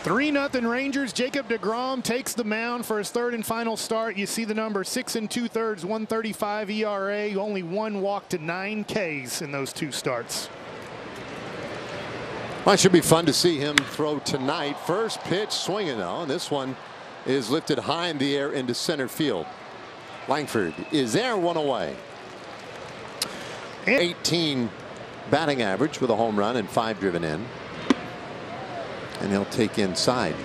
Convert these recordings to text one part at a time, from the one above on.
3-0 Rangers. Jacob deGrom takes the mound for his third and final start. You see the number 6 2/3, 135 ERA. Only one walk to 9 Ks in those 2 starts. Well, it should be fun to see him throw tonight. First pitch swinging though, and this one is lifted high in the air into center field. Langford is there, 1 away. 18 batting average with a home run and 5 driven in. And he'll take inside.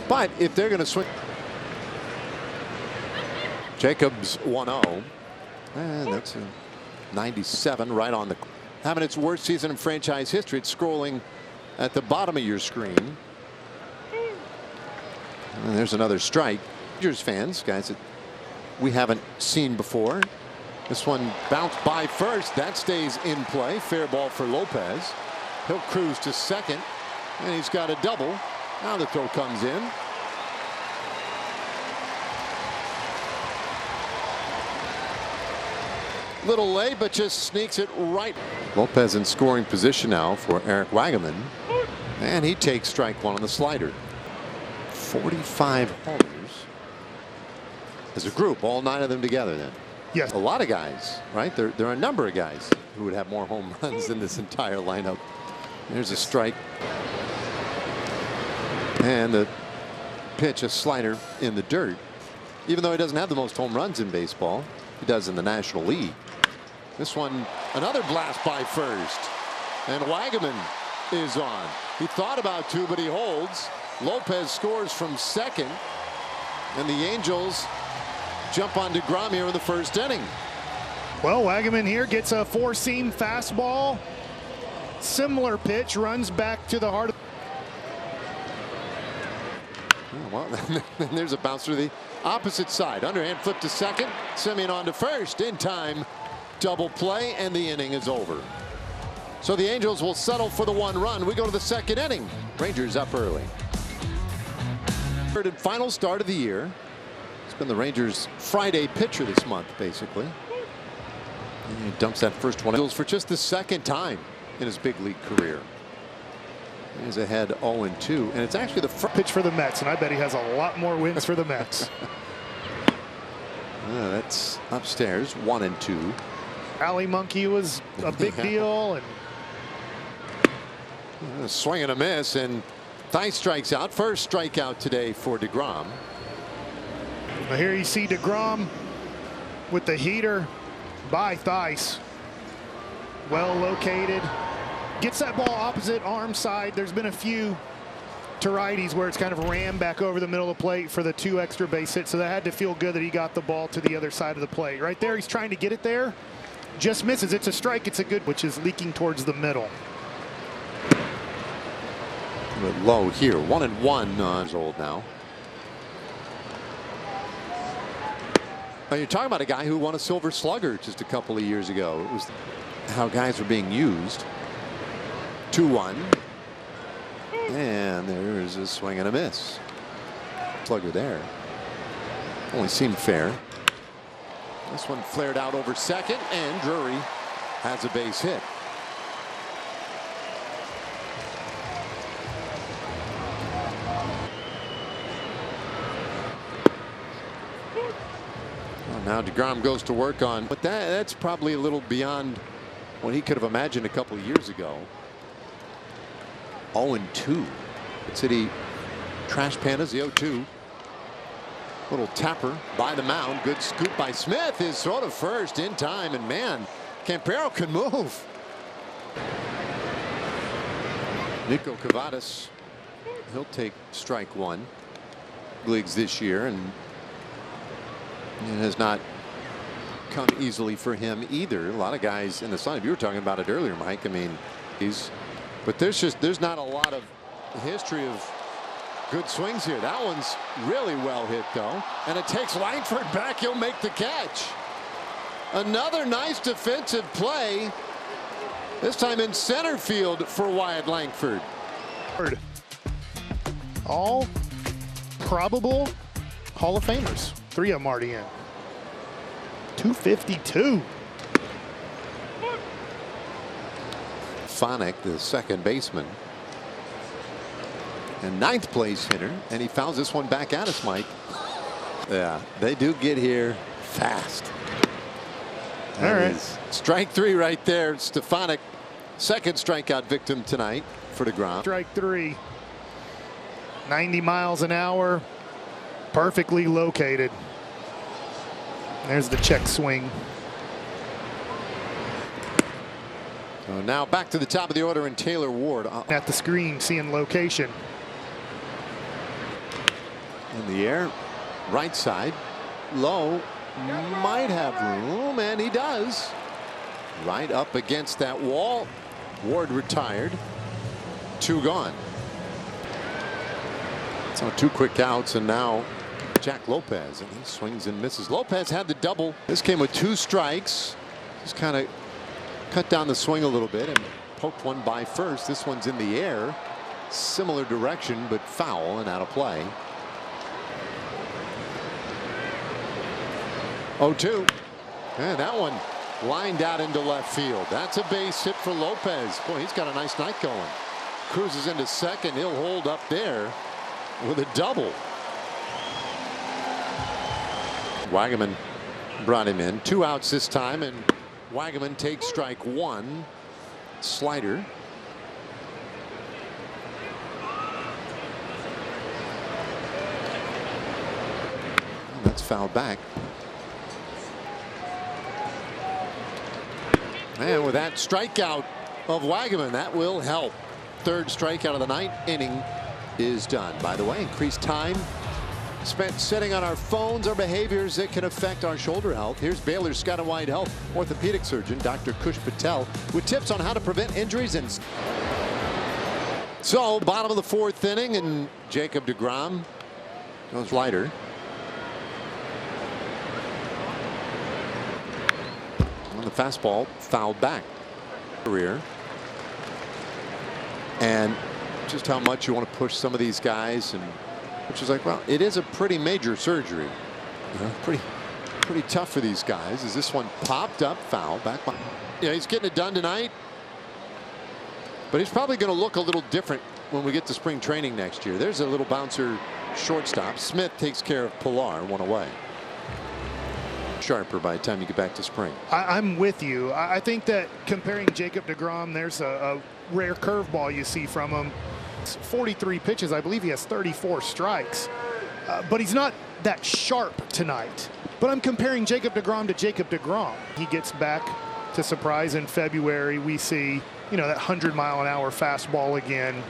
But if they're going to swing. Jacobs 1-0. And that's a 97 right on the. Having its worst season in franchise history. It's scrolling at the bottom of your screen. And there's another strike. Rangers fans, guys that we haven't seen before. This one bounced by first. That stays in play. Fair ball for Lopez. He'll cruise to second. And he's got a double. Now the throw comes in. Little late, but just sneaks it right. Lopez in scoring position now for Eric Wagaman. And he takes strike 1 on the slider. 45 homers as a group, all 9 of them together then. Yes. A lot of guys, right? There are a number of guys who would have more home runs than this entire lineup. There's a strike. And the pitch, a slider in the dirt. Even though he doesn't have the most home runs in baseball, he does in the National League. This one, another blast by first. And Wagaman is on. He thought about 2, but he holds. Lopez scores from second. And the Angels jump on deGrom here in the first inning. Well, Wagaman here gets a 4-seam fastball. Similar pitch, runs back to the heart of. Well, then there's a bounce to the opposite side. Underhand flip to second. Semien on to first. In time. Double play, and the inning is over. So the Angels will settle for the 1 run. We go to the second inning. Rangers up early. Third and final start of the year. It's been the Rangers' Friday pitcher this month, basically. And he dumps that first one for just the second time in his big league career. He's ahead 0-2, and it's actually the first pitch for the Mets, and I bet he has a lot more wins for the Mets. That's upstairs, 1-2. Alley monkey was a big deal, and a swing and a miss, and Theis strikes out. First strikeout today for deGrom. Well, here you see deGrom with the heater by Theis. Well located. Gets that ball opposite arm side. There's been a few to righties where it's kind of rammed back over the middle of the plate for the 2 extra base hits. So that had to feel good that he got the ball to the other side of the plate. Right there, he's trying to get it there. Just misses. It's a strike. It's a good, which is leaking towards the middle. A bit low here. 1-1 years old now. Now you're talking about a guy who won a Silver Slugger just a couple of years ago. It was how guys were being used. 2-1. And there's a swing and a miss. Slugger there. Only seemed fair. This one flared out over second, and Drury has a base hit. Well, now deGrom goes to work on, but that's probably a little beyond what he could have imagined a couple of years ago. 0-2. City Trash Pandas, the 0-2. Little tapper by the mound. Good scoop by Smith. His throw to first in time, and man, Campero can move. Nico Cavadas, he'll take strike 1. Leagues this year, and it has not come easily for him either. A lot of guys in the lineup. You were talking about it earlier, Mike. I mean, but there's not a lot of history of good swings here. That one's really well hit though, and it takes Langford back. He'll make the catch. Another nice defensive play, this time in center field for Wyatt Langford. All probable Hall of Famers. 3 of them already in. 252. Phonic, the second baseman. and 9th place hitter, and he fouls this one back at us, Mike. Yeah, they do get here fast. All right. Is strike 3 right there. Stefanik, second strikeout victim tonight for deGrom. Strike 3. 90 miles an hour. Perfectly located. There's the check swing. So now back to the top of the order, and Taylor Ward At the screen, seeing location. in the air, right side, low, might have room, and he does. Right up against that wall. Ward retired. 2 gone. So 2 quick outs, and now Jack Lopez, and he swings and misses. Lopez had the double. This came with 2 strikes. Just kind of cut down the swing a little bit and poked one by first. This one's in the air, similar direction, but foul and out of play. 0-2, and that one lined out into left field. That's a base hit for Lopez. Boy, he's got a nice night going. Cruises into second. He'll hold up there with a double. Wagaman brought him in. 2 outs this time, and Wagaman takes strike 1. Slider. That's fouled back. And with that strikeout of Wagaman, that will help. 3rd strikeout of the night. Inning is done. By the way, increased time spent sitting on our phones, our behaviors that can affect our shoulder health. Here's Baylor's Scott and White Health orthopedic surgeon, Dr. Kush Patel, with tips on how to prevent injuries. And so, bottom of the 4th inning, and Jacob deGrom goes lighter. The fastball fouled back. Career. And just how much you want to push some of these guys, and which is like, well, it is a pretty major surgery. You know, pretty tough for these guys. As this one popped up, foul back. Yeah, he's getting it done tonight. But he's probably going to look a little different when we get to spring training next year. There's a little bouncer shortstop. Smith takes care of Pilar, 1 away. Sharper by the time you get back to spring. I'm with you. I think that comparing Jacob deGrom, there's a rare curveball you see from him. 43 pitches. I believe he has 34 strikes. But he's not that sharp tonight. But I'm comparing Jacob deGrom to Jacob deGrom. He gets back to surprise in February. We see, you know, that 100-mile-an-hour fastball again.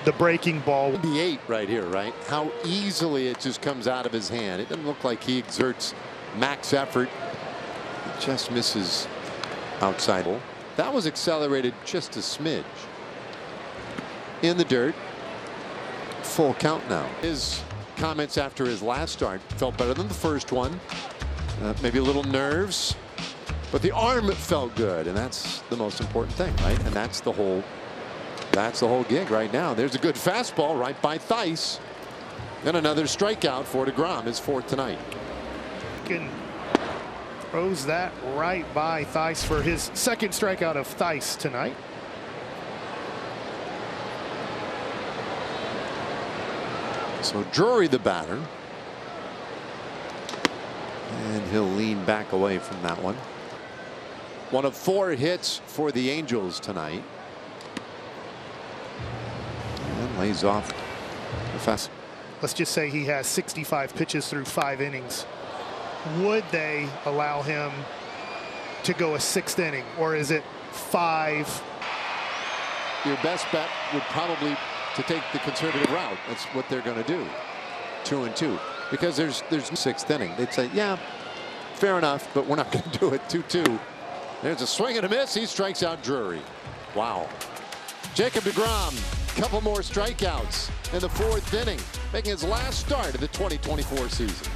The breaking ball. 98 right here, right? How easily it just comes out of his hand. It doesn't look like he exerts max effort. It just misses outside. That was accelerated just a smidge. In the dirt. Full count now. His comments after his last start felt better than the first one. Maybe a little nerves, but the arm felt good, and that's the most important thing, right? And that's the whole gig right now. There's a good fastball right by Theis, and another strikeout for deGrom, his 4th tonight. Throws that right by Theis for his 2nd strikeout of Theis tonight. So Drury the batter, and he'll lean back away from that one. 1 of 4 hits for the Angels tonight, and lays off the fast. Let's just say he has 65 pitches through 5 innings. Would they allow him to go a 6th inning, or is it 5? Your best bet would probably to take the conservative route. That's what they're going to do. 2-2, because there's 6th inning. They'd say, yeah, fair enough, but we're not going to do it. 2-2. There's a swing and a miss. He strikes out Drury. Wow. Jacob deGrom, couple more strikeouts in the 4th inning, making his last start of the 2024 season.